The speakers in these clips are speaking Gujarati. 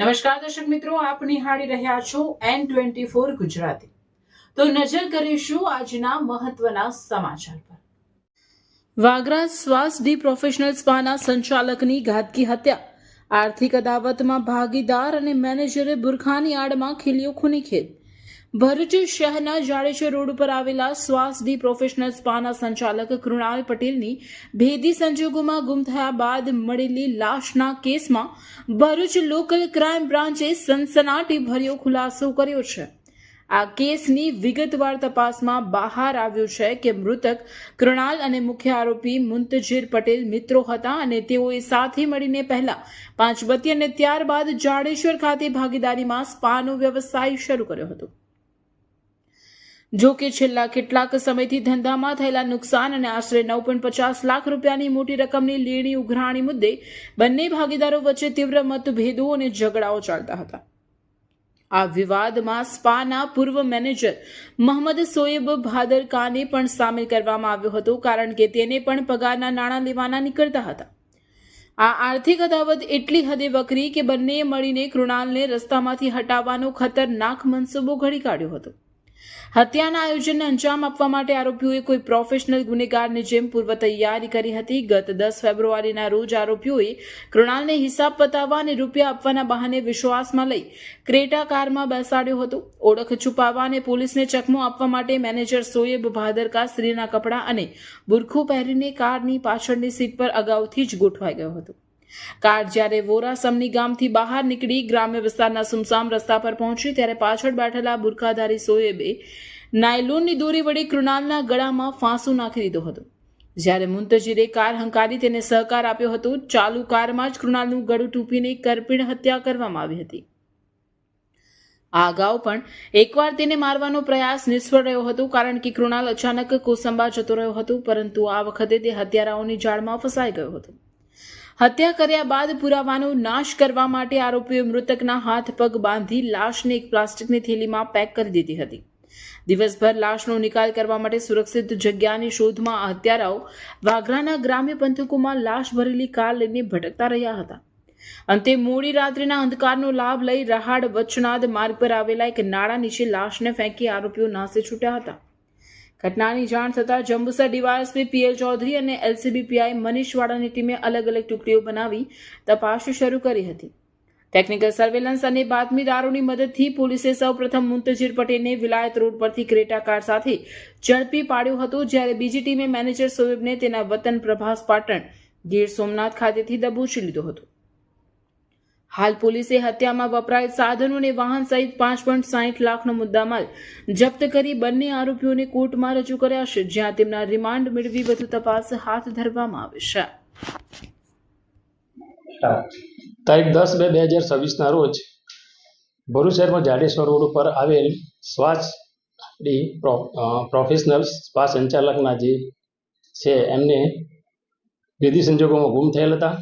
નમસ્કાર દર્શક મિત્રો, આપ નિહાળી રહ્યા છો N24 ગુજરાતી। તો નજર કરીશું આજના મહત્વના સમાચાર પર। વાગરા શ્વાસ ડી પ્રોફેશનલ સ્પાના સંચાલકની ઘાતકી હત્યા। આર્થિક અદાવતમાં ભાગીદાર અને મેનેજરે બુરખાની આડમાં ખીલ્યો ખૂની ખેલ। ભરૂચ શહેરના જાડેશ્વર રોડ ઉપર આવેલા શ્વાસ ડી પ્રોફેશનલ સ્પાના સંચાલક કૃણાલ પટેલની ભેદી સંજોગોમાં ગુમ થયા બાદ મળેલી લાશના કેસમાં ભરૂચ લોકલ ક્રાઇમ બ્રાન્ચે સનસનાટીભર્યો ખુલાસો કર્યો છે। આ કેસની વિગતવાર તપાસમાં બહાર આવ્યું છે કે મૃતક કૃણાલ અને મુખ્ય આરોપી મુંતજીર પટેલ મિત્રો હતા અને તેઓએ સાથે મળીને પહેલા પાંચબત્તી અને ત્યારબાદ જાડેશ્વર ખાતે ભાગીદારીમાં સ્પાનો વ્યવસાય શરૂ કર્યો હતો। જો કે છેલ્લા કેટલાક સમયથી ધંધામાં થયેલા નુકસાન અને આશરે 9.50 લાખ રૂપિયાની મોટી રકમની લેણી ઉઘરાણી મુદ્દે બંને ભાગીદારો વચ્ચે તીવ્ર મતભેદો અને ઝઘડાઓ ચાલતા હતા। આ વિવાદમાં સ્પાના પૂર્વ મેનેજર મોહમ્મદ શોએબ ભાદરકાને પણ સામેલ કરવામાં આવ્યો હતો, કારણ કે તેને પણ પગારના નાણાં લેવાના નીકળતા હતા। આ આર્થિક અદાવત એટલી હદે વકરી કે બંનેએ મળીને કૃણાલને રસ્તામાંથી હટાવવાનો ખતરનાક મનસૂબો ઘડી કાઢ્યો હતો। હત્યાના આયોજનને અંજામ આપવા માટે આરોપીઓએ કોઈ પ્રોફેશનલ ગુનેગારની જેમ પૂર્વ તૈયારી કરી હતી। ગત 10 ફેબ્રુઆરીના રોજ આરોપીઓએ કૃણાલને હિસાબ પતાવવા અને રૂપિયા આપવાના બહાને વિશ્વાસમાં લઈ ક્રેટા કારમાં બેસાડ્યો હતો। ઓળખ છુપાવવા અને પોલીસને ચકમો આપવા માટે મેનેજર શોએબ ભાદરકા સ્ત્રીના કપડાં અને બુરખું પહેરીને કારની પાછળની સીટ પર અગાઉથી જ ગોઠવાઈ ગયો હતો। કાર જ્યારે વોરાસમની ગામથી બહાર નીકળી ગ્રામ્ય વિસ્તારના સુમસામ રસ્તા પર પહોંચી ત્યારે પાછળ બેઠેલા બુરખાધારી શોએબે નાયલોનની દોરી વડે કૃણાલના ગળામાં ફાંસો નાખી દીધો હતો, જ્યારે મુંતજીરે કાર હંકારી તેને સહકાર આપ્યો હતો। ચાલુ કારમાં જ કૃણાલનું ગળું ટૂંપીને કરપીણ હત્યા કરવામાં આવી હતી। આ અગાઉ પણ એકવાર તેને મારવાનો પ્રયાસ નિષ્ફળ રહ્યો હતો, કારણ કે કૃણાલ અચાનક કોસંબા જતો રહ્યો હતો, પરંતુ આ વખતે તે હત્યારાઓની જાળમાં ફસાઈ ગયો હતો। હત્યા કર્યા બાદ પુરાવાનો નાશ કરવા માટે આરોપીઓએ મૃતકના હાથ પગ બાંધી લાશને એક પ્લાસ્ટિકની થેલીમાં પેક કરી દીધી હતી। દિવસભર લાશનો નિકાલ કરવા માટે સુરક્ષિત જગ્યાની શોધમાં આ હત્યારાઓ વાગરાના ગ્રામ્ય પંથકોમાં લાશ ભરેલી કાર લઈને ભટકતા રહ્યા હતા। અંતે મોડી રાત્રિના અંધકારનો લાભ લઈ રહાડ વચનાદ માર્ગ પર આવેલા એક નાળા નીચે લાશને ફેંકી આરોપીઓ નાસી છૂટ્યા હતા। ઘટનાની જાણ થતાં જંબુસર ડીવાયએસપી પીએલ ચૌધરી અને એલસીબી પીઆઈ મનીષ વાડાની ટીમે અલગ અલગ ટુકડીઓ બનાવી તપાસ શરૂ કરી હતી। ટેકનિકલ સર્વેલન્સ અને બાતમીદારોની મદદથી પોલીસે સૌપ્રથમ મુંતજીર પટેલને વિલાયત રોડ પરથી ક્રેટા કાર સાથે ઝડપી પાડ્યો હતો, જ્યારે બીજી ટીમે મેનેજર શોએબને તેના વતન પ્રભાસ પાટણ ગીર સોમનાથ ખાતેથી દબોચી લીધો હતો। હાલ પોલીસે હત્યામાં વપરાયેલ સાધનો અને વાહન સહિત 5.60 લાખનો મુદ્દામાલ જપ્ત કરી બંને આરોપીઓને કોર્ટમાં રજૂ કર્યા છે, જ્યાં તેમના રિમાન્ડ મેળવી વધુ તપાસ હાથ ધરવામાં આવે છે। તારીખ 10/2/2026 ના રોજ ભરૂચ શહેરમાં જાડેશ્વર રોડ ઉપર આવેલ શ્વાસ ડી પ્રોફેશનલ સ્પા સંચાલકના જે છે એમને ભેદી સંજોગોમાં ગુમ થયેલ હતા।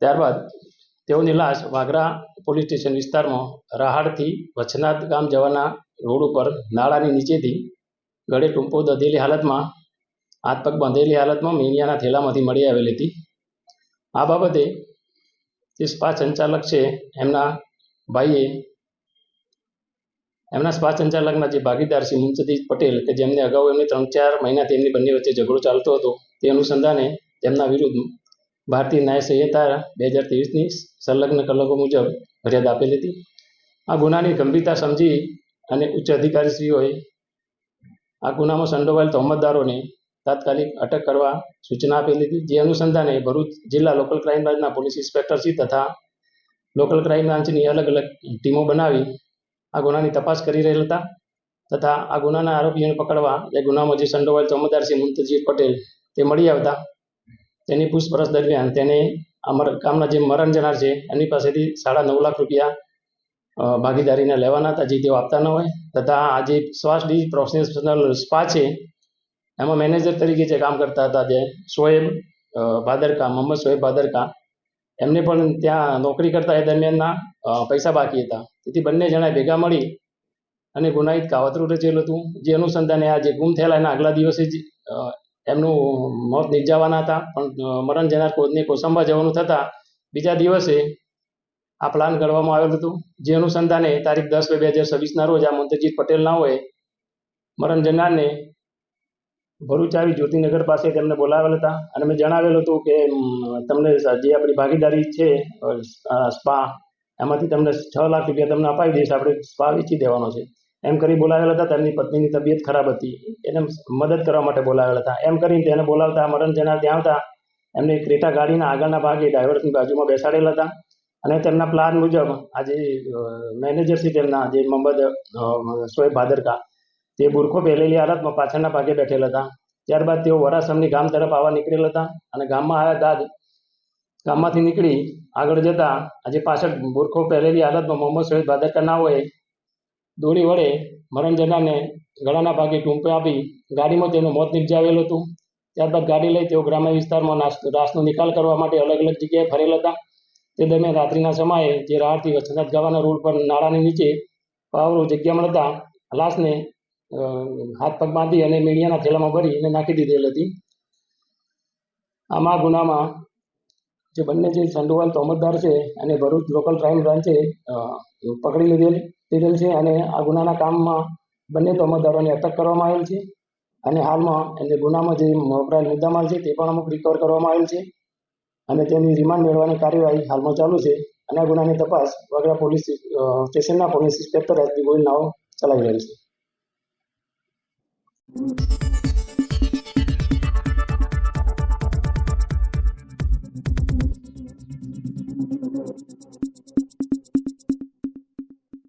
ત્યારબાદ તેઓની લાશ વાગરા પોલીસ સ્ટેશન વિસ્તારમાં રાહાડથી વચનાદ ગામ જવાના રોડ ઉપર નાળાની નીચેથી ગળે ટૂંપો દધેલી હાલતમાં, હાથ પગ બાંધેલી હાલતમાં મીણિયાના થેલામાંથી મળી આવેલી હતી। આ બાબતે જે સ્પા સંચાલક છે એમના ભાઈએ એમના સ્પા સંચાલકના જે ભાગીદાર છે મુંતજીર પટેલ, કે જેમને અગાઉ એમને 3-4 મહિનાથી એમની બંને વચ્ચે ઝઘડો ચાલતો હતો, તે અનુસંધાને તેમના વિરુદ્ધ ભારતીય ન્યાય સંહિતા 2023ની સંલગ્ન કલમો મુજબ ફરિયાદ આપેલી હતી। આ ગુનાની ગંભીરતા સમજી અને ઉચ્ચ અધિકારીશ્રીઓએ આ ગુનામાં સંડોવાયેલ તહોમતદારોને તાત્કાલિક અટક કરવા સૂચના આપેલી હતી, જે અનુસંધાને ભરૂચ જિલ્લા લોકલ ક્રાઇમ બ્રાન્ચના પોલીસ ઇન્સ્પેક્ટરશ્રી તથા લોકલ ક્રાઇમ બ્રાન્ચની અલગ અલગ ટીમો બનાવી આ ગુનાની તપાસ કરી રહેલ હતા તથા આ ગુનાના આરોપીઓને પકડવા એ ગુનામાં જે સંડોવાયેલ તહોમતદાર છે મુંતજીર પટેલ તે મળી આવતા તેની પૂછપરછ દરમિયાન તેને ગામના જે મરણ જનાર છે એની પાસેથી 9.5 લાખ રૂપિયા ભાગીદારીને લેવાના હતા, જે તેઓ આપતા ન હોય, તથા આ જે શ્વાસ ડી પ્રોફેશનલ સ્પા છે એમાં મેનેજર તરીકે જે કામ કરતા હતા જે શોએબ ભાદરકા, મોહમ્મદ શોએબ ભાદરકા, એમને પણ ત્યાં નોકરી કરતા એ દરમિયાનના પૈસા બાકી હતા। તેથી બંને જણાએ ભેગા મળી અને ગુનાહિત કાવતરું રચેલું હતું, જે અનુસંધાને આ જે ગુમ થયેલા એના આગલા દિવસે જ એમનું મોત નિપજાવાના હતા, પણ મરણ જનાર કોદને કોસંબા જવાનું થતાં બીજા દિવસે આ પ્લાન ઘડવામાં આવેલ હતું, જે અનુસંધાને તારીખ 10/2/2026 રોજ આ મુંતજીત પટેલ નાઓએ મરણ જનારને ભરૂચ આવી જ્યોતિનગર પાસે તેમને બોલાવેલ હતા અને મેં જણાવેલ હતું કે તમને જે આપણી ભાગીદારી છે સ્પા, એમાંથી તમને 6 લાખ રૂપિયા તમને અપાવી દઈશ, આપણે સ્પા વેચી દેવાનો છે એમ કરી બોલાવેલ હતા. તેમની પત્નીની તબિયત ખરાબ હતી, એને મદદ કરવા માટે બોલાવેલ હતા. એમ કરીને તેને બોલાવતા મરણ જનાર ત્યાં આવતા એમને ક્રેટા ગાડીના આગળના ભાગે ડ્રાઈવરની બાજુમાં બેસાડેલ હતા અને તેમના પ્લાન મુજબ આજે મેનેજર છે તેમના જે મોહમ્મદ શોએબ ભાદરકા, તે બુરખો પહેરેલી હાલતમાં પાછળના ભાગે બેઠેલ હતા. ત્યારબાદ તેઓ વરાસમની ગામ તરફ આવવા નીકળેલ હતા અને ગામમાં આવ્યા બાદ ગામમાંથી નીકળી આગળ જતા આજે પાછળ બુરખો પહેરેલી હાલતમાં મોહમ્મદ શોએબ ભાદરકા નાઓએ દોરી વડે મરણ જનારને ગળાના ભાગે ટૂંપે આપી ગાડીમાં તેનું મોત નિપજાવેલું હતું. ત્યારબાદ ગાડી લઈ તેઓ ગ્રામ્ય વિસ્તારમાં લાશનો નિકાલ કરવા માટે અલગ અલગ જગ્યાએ ફરેલ હતા. તે દરમિયાન રાત્રિના સમયે જે રાહથી વચનાથ ગાવાના રોડ પર નાળાની નીચે પાવરો જગ્યા મળતા લાશને હાથ પગ બાંધી અને મીડિયાના થેલામાં ભરી અને નાખી દીધેલ હતી. આમાં ગુનામાં જે બંને જે સંડોવાલ તોમતદાર છે અને ભરૂચ લોકલ ક્રાઇમ બ્રાન્ચે પકડી લીધેલ છે અને આ ગુનાના કામમાં બંને તોમતદારોને અટક કરવામાં આવેલ છે અને હાલમાં એને ગુનામાં જે વપરાયેલ મુદ્દામાલ છે તે પણ અમુક રિકવર કરવામાં આવેલ છે અને તેની રિમાન્ડ મેળવવાની કાર્યવાહી હાલમાં ચાલુ છે અને આ ગુનાની તપાસ વગડા પોલીસ સ્ટેશનના પોલીસ ઇન્સ્પેક્ટર એસપી ગોયલ નાઓ ચલાવી રહેલ છે.